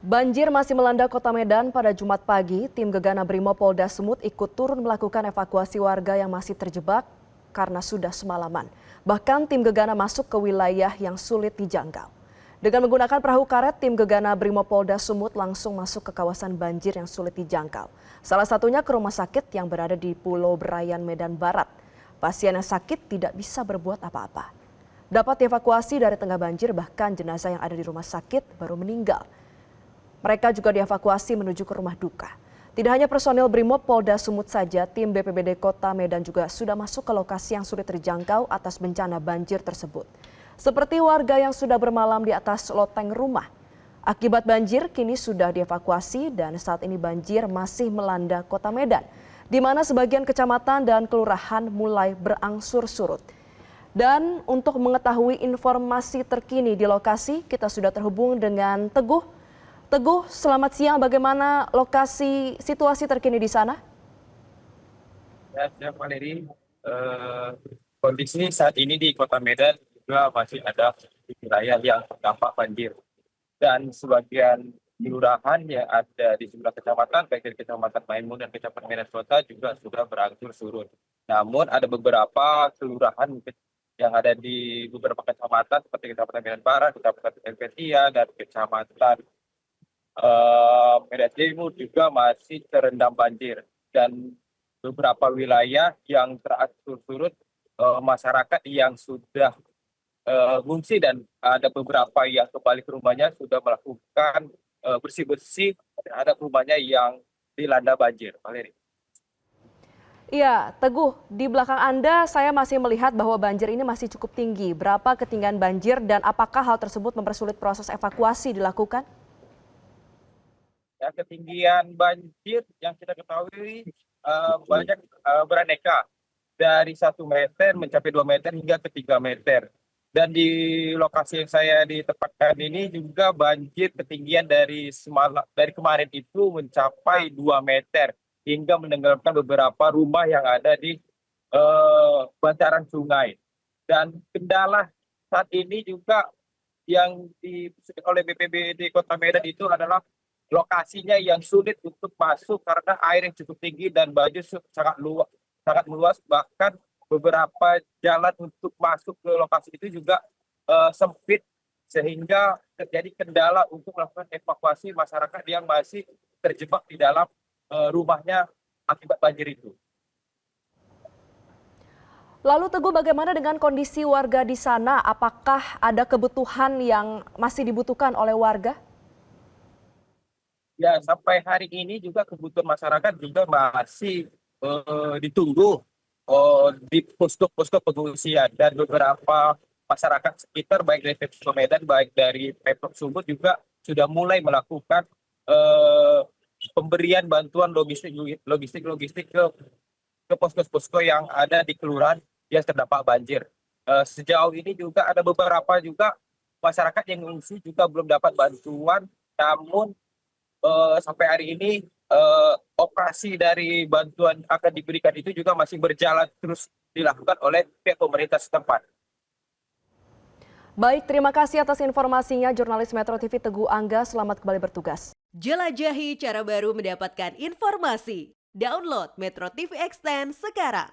Banjir masih melanda Kota Medan pada Jumat pagi. Tim Gegana Brimopolda Sumut ikut turun melakukan evakuasi warga yang masih terjebak karena sudah semalaman. Bahkan tim Gegana masuk ke wilayah yang sulit dijangkau. Dengan menggunakan perahu karet, tim Gegana Brimopolda Sumut langsung masuk ke kawasan banjir yang sulit dijangkau. Salah satunya ke rumah sakit yang berada di Pulau Berayan, Medan Barat. Pasien yang sakit tidak bisa berbuat apa-apa. Dapat dievakuasi dari tengah banjir, bahkan jenazah yang ada di rumah sakit baru meninggal. Mereka juga dievakuasi menuju ke rumah duka. Tidak hanya personil Brimob Polda Sumut saja, tim BPBD Kota Medan juga sudah masuk ke lokasi yang sulit terjangkau atas bencana banjir tersebut. Seperti warga yang sudah bermalam di atas loteng rumah. Akibat banjir kini sudah dievakuasi dan saat ini banjir masih melanda Kota Medan, di mana sebagian kecamatan dan kelurahan mulai berangsur surut. Dan untuk mengetahui informasi terkini di lokasi, kita sudah terhubung dengan Teguh. Teguh, selamat siang. Bagaimana lokasi situasi terkini di sana? Ya, siap Valeri. Kondisi saat ini di Kota Medan juga masih ada wilayah yang terdampak banjir. Dan sebagian kelurahan yang ada di sebelah kecamatan, baik dari Kecamatan Maimun dan Kecamatan Medan Kota juga sudah berangsur surut. Namun ada beberapa kelurahan yang ada di beberapa kecamatan seperti Kecamatan Medan Barat, Kecamatan Elvetia, dan Kecamatan Medan Timur juga masih terendam banjir, dan beberapa wilayah yang terangsur surut, masyarakat yang sudah mengungsi dan ada beberapa yang kembali ke rumahnya sudah melakukan bersih-bersih terhadap rumahnya yang dilanda banjir. Valeri. Iya, Teguh, di belakang Anda saya masih melihat bahwa banjir ini masih cukup tinggi. Berapa ketinggian banjir dan apakah hal tersebut mempersulit proses evakuasi dilakukan? Ya, ketinggian banjir yang kita ketahui banyak beraneka dari 1 meter mencapai 2 meter hingga ke 3 meter. Dan di lokasi yang saya ditempatkan ini juga banjir ketinggian dari kemarin itu mencapai 2 meter hingga menenggelamkan beberapa rumah yang ada di bantaran sungai. Dan kendala saat ini juga yang disebut oleh BPBD Kota Medan itu adalah lokasinya yang sulit untuk masuk karena air yang cukup tinggi dan banjir sangat meluas, bahkan beberapa jalan untuk masuk ke lokasi itu juga sempit sehingga terjadi kendala untuk melakukan evakuasi masyarakat yang masih terjebak di dalam rumahnya akibat banjir itu. Lalu Teguh, bagaimana dengan kondisi warga di sana? Apakah ada kebutuhan yang masih dibutuhkan oleh warga? Ya, sampai hari ini juga kebutuhan masyarakat juga masih ditunggu di posko-posko pengungsian, dan beberapa masyarakat sekitar baik dari Pemkot Medan baik dari Pemkot Sumut juga sudah mulai melakukan pemberian bantuan logistik ke posko-posko yang ada di kelurahan yang terdampak banjir. Sejauh ini juga ada beberapa juga masyarakat yang mengungsi juga belum dapat bantuan, namun sampai hari ini operasi dari bantuan akan diberikan itu juga masih berjalan terus dilakukan oleh pihak pemerintah setempat. Baik, terima kasih atas informasinya jurnalis Metro TV Teguh Angga. Selamat kembali bertugas. Jelajahi cara baru mendapatkan informasi. Download Metro TV Extend sekarang.